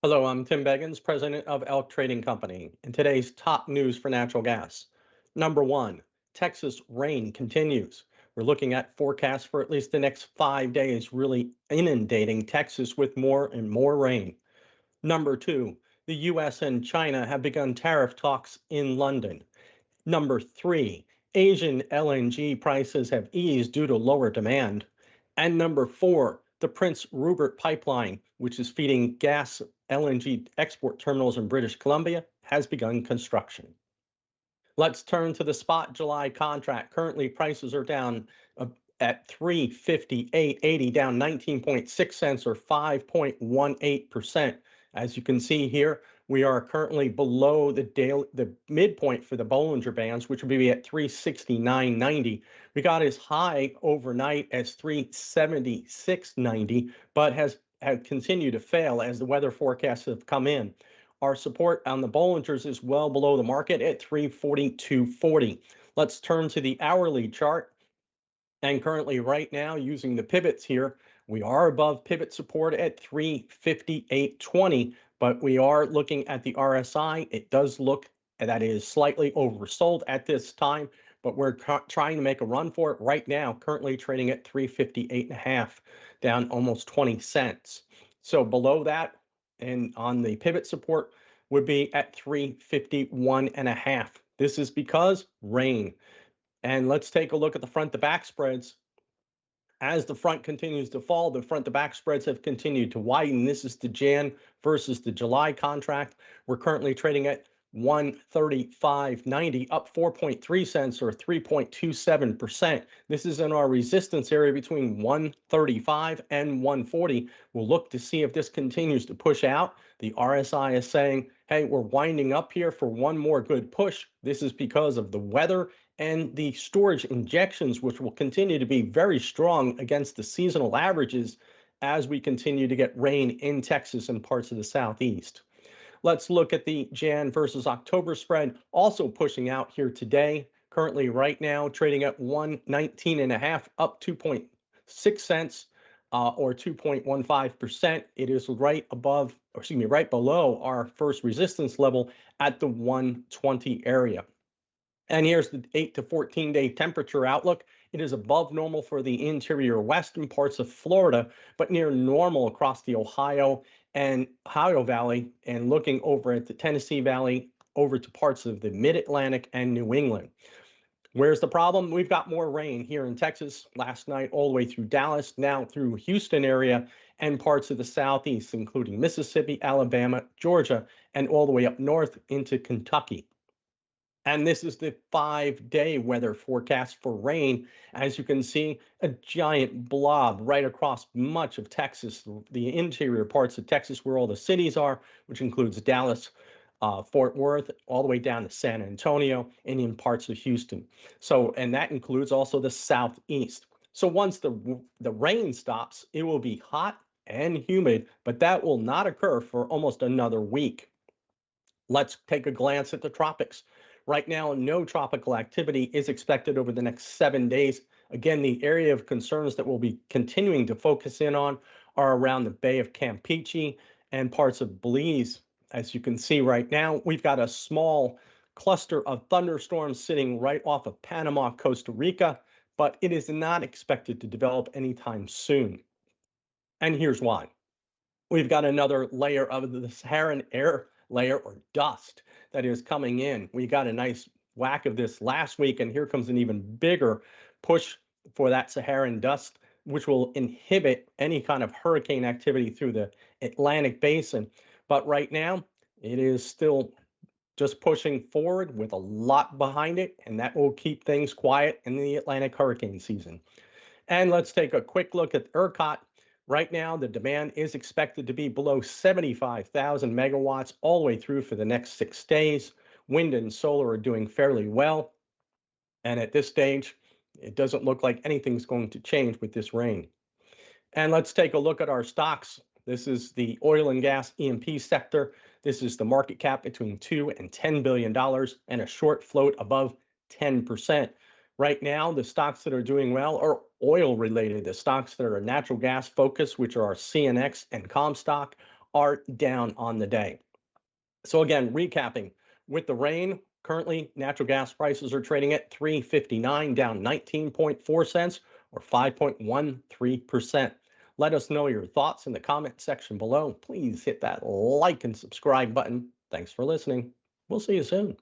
Hello, I'm Tim Beggins, president of Elk Trading Company. And today's top news for natural gas. Number one, Texas rain continues. We're looking at forecasts for at least the next 5 days, really inundating Texas with more and more rain. Number two, the US and China have begun tariff talks in London. Number three, Asian LNG prices have eased due to lower demand. And number four, the Prince Rupert pipeline, which is feeding gas LNG export terminals in British Columbia, has begun construction. Let's turn to the spot July contract. Currently, prices are down at 358.80, down 19.6 cents or 5.18%. As you can see here, we are currently below the midpoint for the Bollinger Bands, which would be at 369.90. We got as high overnight as 376.90, but had continued to fail as the weather forecasts have come in. Our support on the Bollingers is well below the market at 342.40. Let's turn to the hourly chart. And currently, right now, using the pivots here, we are above pivot support at 358.20, but we are looking at the RSI. It does look that it is slightly oversold at this time, but we're trying to make a run for it right now, currently trading at 358.5, down almost 20 cents. So below that, and on the pivot support would be at 351.5. This is because rain. And let's take a look at the front to back spreads. As the front continues to fall, the front to back spreads have continued to widen. This is the Jan versus the July contract. We're currently trading at 135.90, up 4.3 cents or 3.27%. This is in our resistance area between 135 and 140. We'll look to see if this continues to push out. The RSI is saying, hey, we're winding up here for one more good push. This is because of the weather and the storage injections, which will continue to be very strong against the seasonal averages as we continue to get rain in Texas and parts of the Southeast. Let's look at the Jan versus October spread, also pushing out here today. Currently, right now, trading at 119.5, up 2.6 cents or 2.15%. It is right above, or excuse me, right below our first resistance level at the 120 area. And here's the 8 to 14 day temperature outlook. It is above normal for the interior western parts of Florida, but near normal across the Ohio Valley, and looking over at the Tennessee Valley, over to parts of the mid-Atlantic and New England. Where's the problem? We've got more rain here in Texas last night, all the way through Dallas, now through Houston area and parts of the Southeast, including Mississippi, Alabama, Georgia, and all the way up north into Kentucky. And this is the 5 day weather forecast for rain. As you can see, a giant blob right across much of Texas, the interior parts of Texas where all the cities are, which includes Dallas, Fort Worth, all the way down to San Antonio, and in parts of Houston. So, and that includes also the Southeast. So once the rain stops, it will be hot and humid, but that will not occur for almost another week. Let's take a glance at the tropics. Right now, no tropical activity is expected over the next 7 days. Again, the area of concerns that we'll be continuing to focus in on are around the Bay of Campeche and parts of Belize. As you can see right now, we've got a small cluster of thunderstorms sitting right off of Panama, Costa Rica, but it is not expected to develop anytime soon. And here's why. We've got another layer of the Saharan air layer or dust that is coming in. We got a nice whack of this last week, and here comes an even bigger push for that Saharan dust, which will inhibit any kind of hurricane activity through the Atlantic basin. But right now, it is still just pushing forward with a lot behind it, and that will keep things quiet in the Atlantic hurricane season. And let's take a quick look at ERCOT. Right now, the demand is expected to be below 75,000 megawatts all the way through for the next 6 days. Wind and solar are doing fairly well. And at this stage, it doesn't look like anything's going to change with this rain. And let's take a look at our stocks. This is the oil and gas E&P sector. This is the market cap between $2 and $10 billion and a short float above 10%. Right now, the stocks that are doing well are oil related. The stocks that are natural gas focused, which are CNX and Comstock, are down on the day. So again, recapping, with the rain, currently natural gas prices are trading at 3.59, down 19.4 cents or 5.13%. Let us know your thoughts in the comment section below. Please hit that like and subscribe button. Thanks for listening. We'll see you soon.